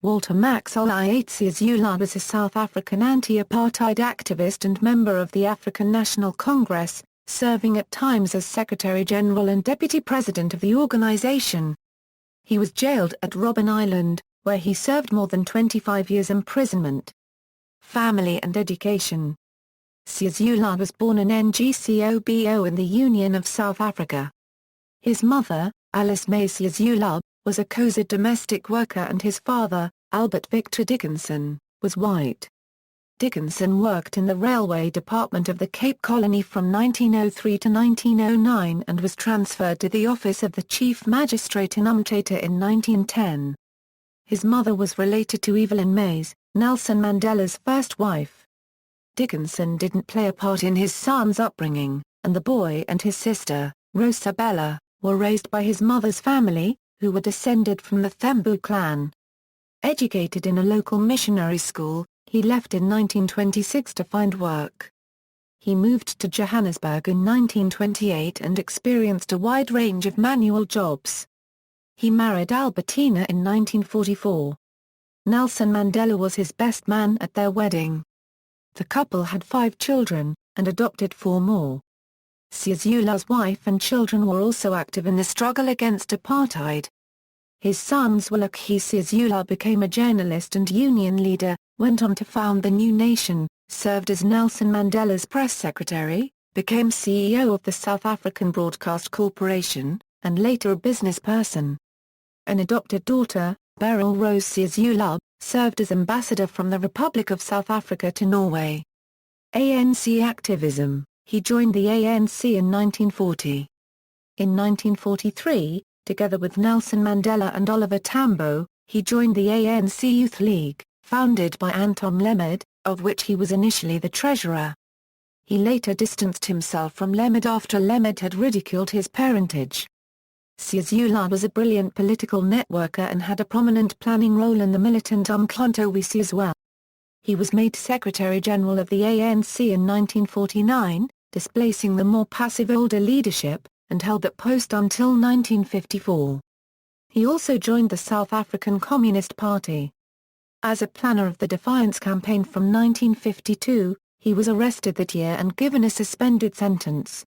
Walter Max Ulyate Sisulu was a South African anti-apartheid activist and member of the African National Congress, serving at times as Secretary-General and Deputy President of the organization. He was jailed at Robben Island, where he served more than 25 years imprisonment. Family and education. Sisulu was born in Ngcobo in the Union of South Africa. His mother, Alice May Sisulu, was a Xhosa domestic worker and his father, Albert Victor Dickinson, was white. Dickinson worked in the railway department of the Cape Colony from 1903 to 1909 and was transferred to the office of the Chief Magistrate in Umtata in 1910. His mother was related to Evelyn Mays, Nelson Mandela's first wife. Dickinson didn't play a part in his son's upbringing, and the boy and his sister, Rosabella, were raised by his mother's family, who were descended from the Thembu clan. Educated in a local missionary school, he left in 1926 to find work. He moved to Johannesburg in 1928 and experienced a wide range of manual jobs. He married Albertina in 1944. Nelson Mandela was his best man at their wedding. The couple had 5 children, and adopted 4 more. Sisulu's wife and children were also active in the struggle against apartheid. His sons Willaki Sisulu became a journalist and union leader, went on to found the New Nation, served as Nelson Mandela's press secretary, became CEO of the South African Broadcast Corporation, and later a business person. An adopted daughter, Beryl Rose Sisulu, served as ambassador from the Republic of South Africa to Norway. ANC activism. He joined the ANC in 1940. In 1943, together with Nelson Mandela and Oliver Tambo, he joined the ANC Youth League, founded by Anton Lemad, of which he was initially the treasurer. He later distanced himself from Lemad after Lemad had ridiculed his parentage. Sisulu was a brilliant political networker and had a prominent planning role in the militant Umkhonto we See as well. He was made Secretary-General of the ANC in 1949, displacing the more passive older leadership, and held that post until 1954. He also joined the South African Communist Party. As a planner of the Defiance campaign from 1952, he was arrested that year and given a suspended sentence.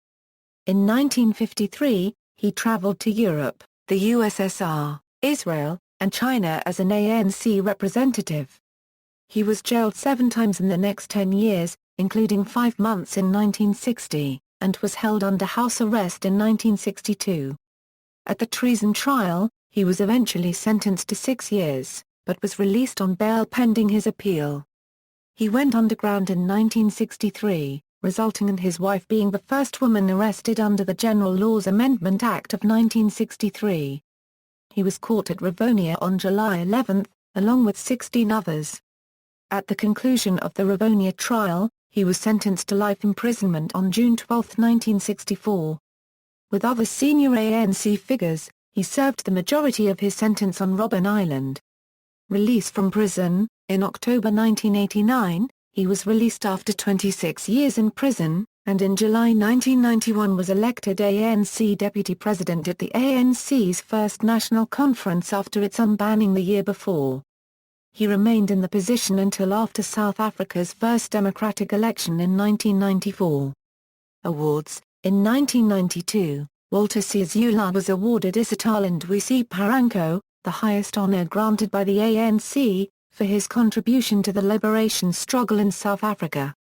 In 1953, he traveled to Europe, the USSR, Israel, and China as an ANC representative. He was jailed 7 times in the next 10 years, including 5 months in 1960, and was held under house arrest in 1962. At the treason trial, he was eventually sentenced to 6 years, but was released on bail pending his appeal. He went underground in 1963, resulting in his wife being the first woman arrested under the General Laws Amendment Act of 1963. He was caught at Rivonia on July 11, along with 16 others. At the conclusion of the Rivonia trial, he was sentenced to life imprisonment on June 12, 1964. With other senior ANC figures, he served the majority of his sentence on Robben Island. Release from prison. In October 1989, he was released after 26 years in prison, and in July 1991 was elected ANC Deputy President at the ANC's first national conference after its unbanning the year before. He remained in the position until after South Africa's first democratic election in 1994. Awards. In 1992, Walter Sisulu was awarded Isital Ndwisi Paranko, the highest honor granted by the ANC, for his contribution to the liberation struggle in South Africa.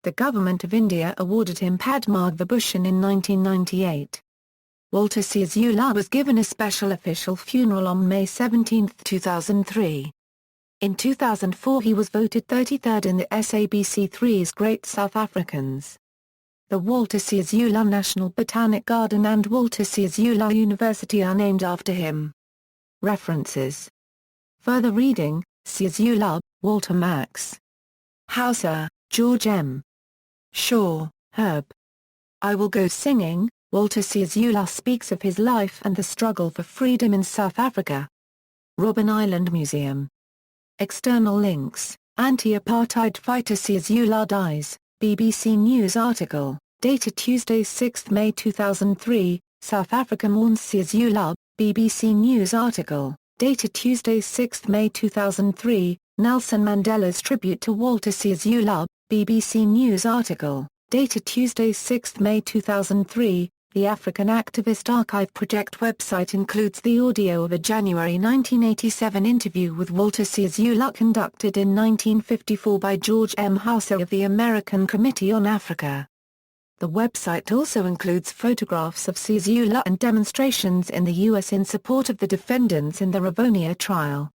The Government of India awarded him Padma Vibhushan in 1998. Walter Sisulu was given a special official funeral on May 17, 2003. In 2004 he was voted 33rd in the SABC3's Great South Africans. The Walter Sisulu National Botanic Garden and Walter Sisulu University are named after him. References. Further reading, Sisulu, Walter Max. Hauser, George M. Shaw, Herb. I Will Go Singing. Walter Sisulu speaks of his life and the struggle for freedom in South Africa. Robben Island Museum. External links. Anti-apartheid fighter Sisulu dies. BBC News article, dated Tuesday 6 May 2003, South Africa mourns Sisulu. BBC News article, dated Tuesday 6 May 2003, Nelson Mandela's tribute to Walter Sisulu, BBC News article, dated Tuesday 6 May 2003, the African Activist Archive Project website includes the audio of a January 1987 interview with Walter Sisulu conducted in 1954 by George M. Houser of the American Committee on Africa. The website also includes photographs of Sisulu and demonstrations in the U.S. in support of the defendants in the Rivonia trial.